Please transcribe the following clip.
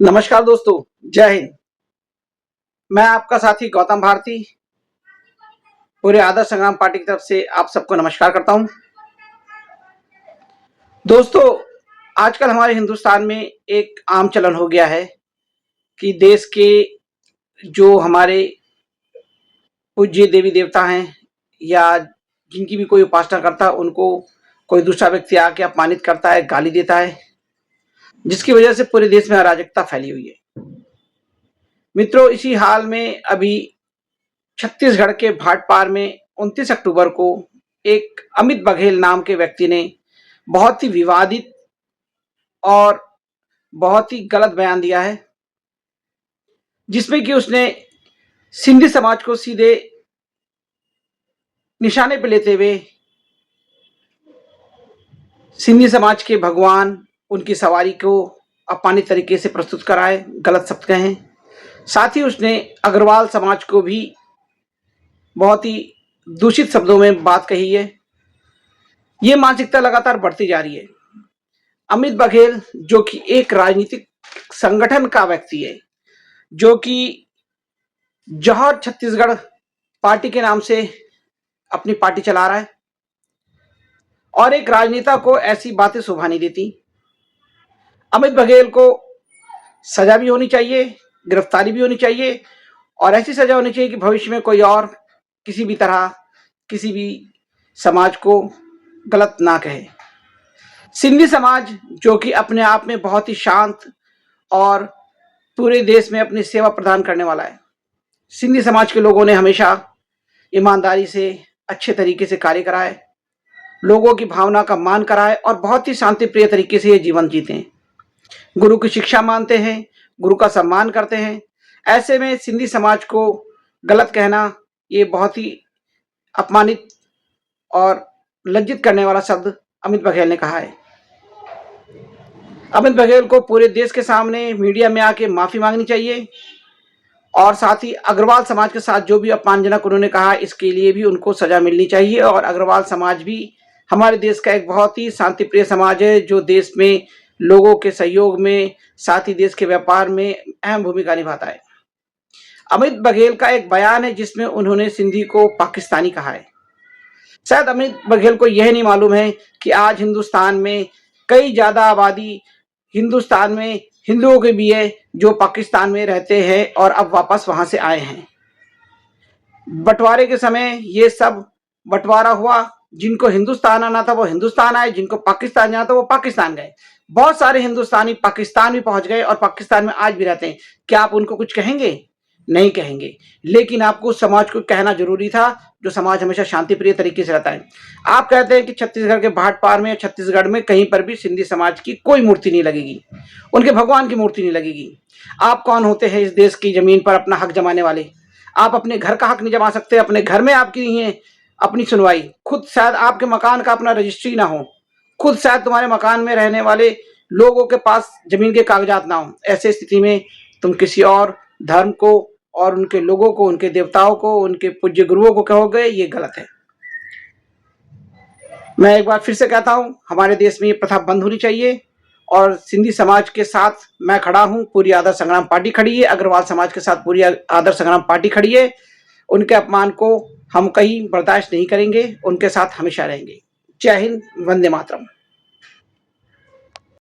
नमस्कार दोस्तों, जय हिंद। मैं आपका साथी गौतम भारती पूरे आदर्श संग्राम पार्टी की तरफ से आप सबको नमस्कार करता हूं। दोस्तों, आजकल हमारे हिंदुस्तान में एक आम चलन हो गया है कि देश के जो हमारे पूज्य देवी देवता हैं या जिनकी भी कोई उपासना करता है, उनको कोई दूसरा व्यक्ति आके अपमानित करता है, गाली देता है, जिसकी वजह से पूरे देश में अराजकता फैली हुई है। मित्रों, इसी हाल में अभी छत्तीसगढ़ के भाटपार में 29 अक्टूबर को एक अमित बघेल नाम के व्यक्ति ने बहुत ही विवादित और बहुत ही गलत बयान दिया है, जिसमें कि उसने सिंधी समाज को सीधे निशाने पर लेते हुए सिंधी समाज के भगवान, उनकी सवारी को अपमानित तरीके से प्रस्तुत कराए, गलत शब्द कहे। साथ ही उसने अग्रवाल समाज को भी बहुत ही दूषित शब्दों में बात कही है। ये मानसिकता लगातार बढ़ती जा रही है। अमित बघेल जो कि एक राजनीतिक संगठन का व्यक्ति है, जो कि जौहर छत्तीसगढ़ पार्टी के नाम से अपनी पार्टी चला रहा है और एक राजनेता को ऐसी बातें शोभा नहीं देती। अमित बघेल को सजा भी होनी चाहिए, गिरफ्तारी भी होनी चाहिए और ऐसी सजा होनी चाहिए कि भविष्य में कोई और किसी भी तरह किसी भी समाज को गलत ना कहे। सिंधी समाज जो कि अपने आप में बहुत ही शांत और पूरे देश में अपनी सेवा प्रदान करने वाला है। सिंधी समाज के लोगों ने हमेशा ईमानदारी से अच्छे तरीके से कार्य करा है, लोगों की भावना का मान करा है और बहुत ही शांति प्रिय तरीके से ये जीवन जीते हैं। गुरु की शिक्षा मानते हैं, गुरु का सम्मान करते हैं। ऐसे में सिंधी समाज को गलत कहना ये बहुत ही अपमानित और लज्जित करने वाला शब्द अमित बघेल ने कहा है। अमित बघेल को पूरे देश के सामने मीडिया में आके माफी मांगनी चाहिए और साथ ही अग्रवाल समाज के साथ जो भी अपमानजनक उन्होंने कहा, इसके लिए भी उनको सजा मिलनी चाहिए। और अग्रवाल समाज भी हमारे देश का एक बहुत ही शांतिप्रिय समाज है, जो देश में लोगों के सहयोग में, साथ ही देश के व्यापार में अहम भूमिका निभाता है। अमित बघेल का एक बयान है जिसमें उन्होंने सिंधी को पाकिस्तानी कहा है। शायद अमित बघेल को यह नहीं मालूम है कि आज हिंदुस्तान में कई ज्यादा आबादी हिंदुस्तान में हिंदुओं के भी है जो पाकिस्तान में रहते हैं और अब वापस वहां से आए हैं। बंटवारे के समय ये सब बंटवारा हुआ, जिनको हिंदुस्तान आना था वो हिंदुस्तान आए, जिनको पाकिस्तान जाना था वो पाकिस्तान गए। बहुत सारे हिंदुस्तानी पाकिस्तान भी पहुंच गए और पाकिस्तान में आज भी रहते हैं। क्या आप उनको कुछ कहेंगे? नहीं कहेंगे, लेकिन आपको उस समाज को कहना जरूरी था जो समाज हमेशा शांति प्रिय तरीके से रहता है। आप कहते हैं कि छत्तीसगढ़ के भाटपार में, छत्तीसगढ़ में कहीं पर भी सिंधी समाज की कोई मूर्ति नहीं लगेगी, उनके भगवान की मूर्ति नहीं लगेगी। आप कौन होते हैं इस देश की जमीन पर अपना हक जमाने वाले? आप अपने घर का हक नहीं जमा सकते, अपने घर में आपकी नहीं है अपनी सुनवाई। खुद शायद आपके मकान का अपना रजिस्ट्री ना हो, खुद शायद तुम्हारे मकान में रहने वाले लोगों के पास जमीन के कागजात ना हो। ऐसे स्थिति में तुम किसी और धर्म को और उनके लोगों को, उनके देवताओं को, उनके पूज्य गुरुओं को कहोगे, ये गलत है। मैं एक बार फिर से कहता हूं, हमारे देश में ये प्रथा बंद होनी चाहिए और सिंधी समाज के साथ मैं खड़ा हूं, पूरी आदर्श संग्राम पार्टी खड़ी है, अग्रवाल समाज के साथ पूरी आदर्श संग्राम पार्टी खड़ी है। उनके अपमान को हम कहीं बर्दाश्त नहीं करेंगे, उनके साथ हमेशा रहेंगे। जय हिंद, वंदे मातरम।